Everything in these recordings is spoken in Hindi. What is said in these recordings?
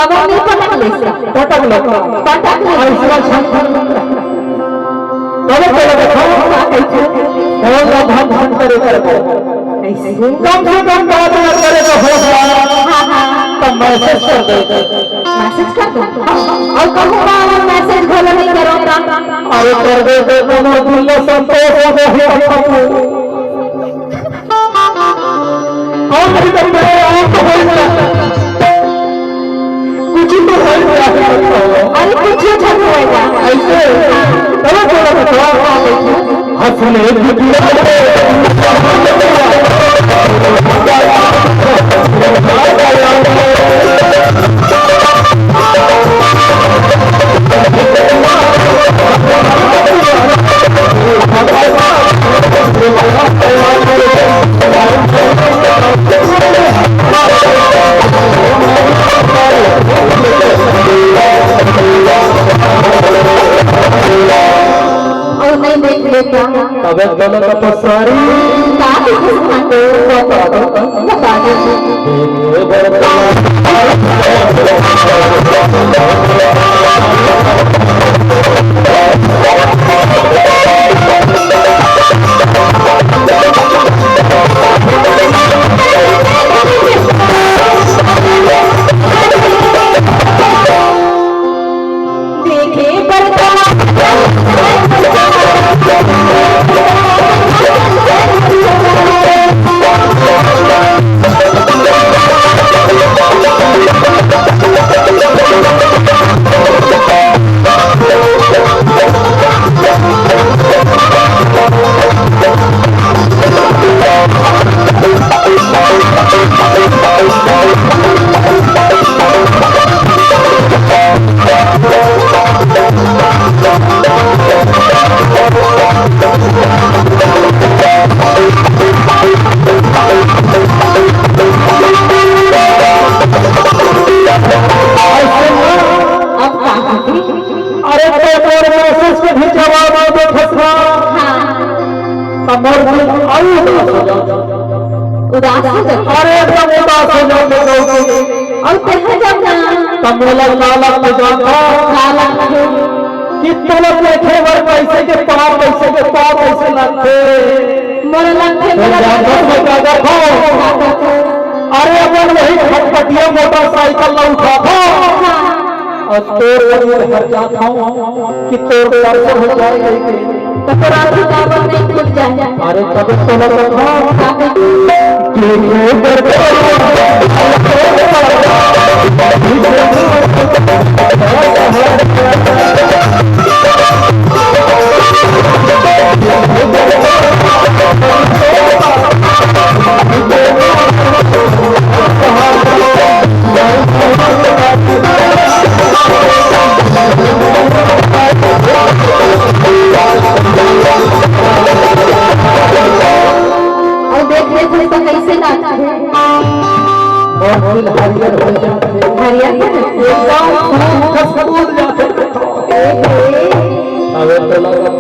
बाबा मी पटकले ऐसा छन तब पहले देखो और धाम धाम करे ऐसे कम से कम बात न करे तो हो तो मैसेज कर दे मैसेज कर दो और कहूँगा मैसेज खोलो नहीं करूँगा अरे कर दे तो दिल संतोष हो गया और नहीं तो मैं आप हो गया कुछ तो हो गया अरे कुछ छन होएगा ऐसे चलो चलो चलो हंसने तबे दोनों का पसारी बता दो उदास हो जाओ अरे एकदम उदास हो जाओगे और कहाँ जाना तमोला लाला को जाता काला कि तलब लेखे वर पैसे के पार पैसे लगते मोर लगते देखो अरे अपन वही खटपटिया मोटरसाइकिल न उठा था और तोड़ हट जाता हूँ कि तोड़ दर्शन हो जाएगा तो रात बाबा नहीं खुल जाए अरे तब तो लगा हरियर हो जाते अबे तो लगा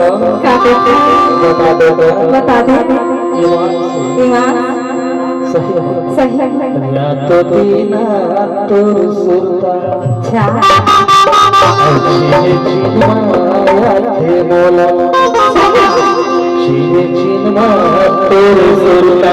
बता दे ईमान सही या तो दीना तोर सुरता चिन्माया थे बोला चिन्मा तोर सुरता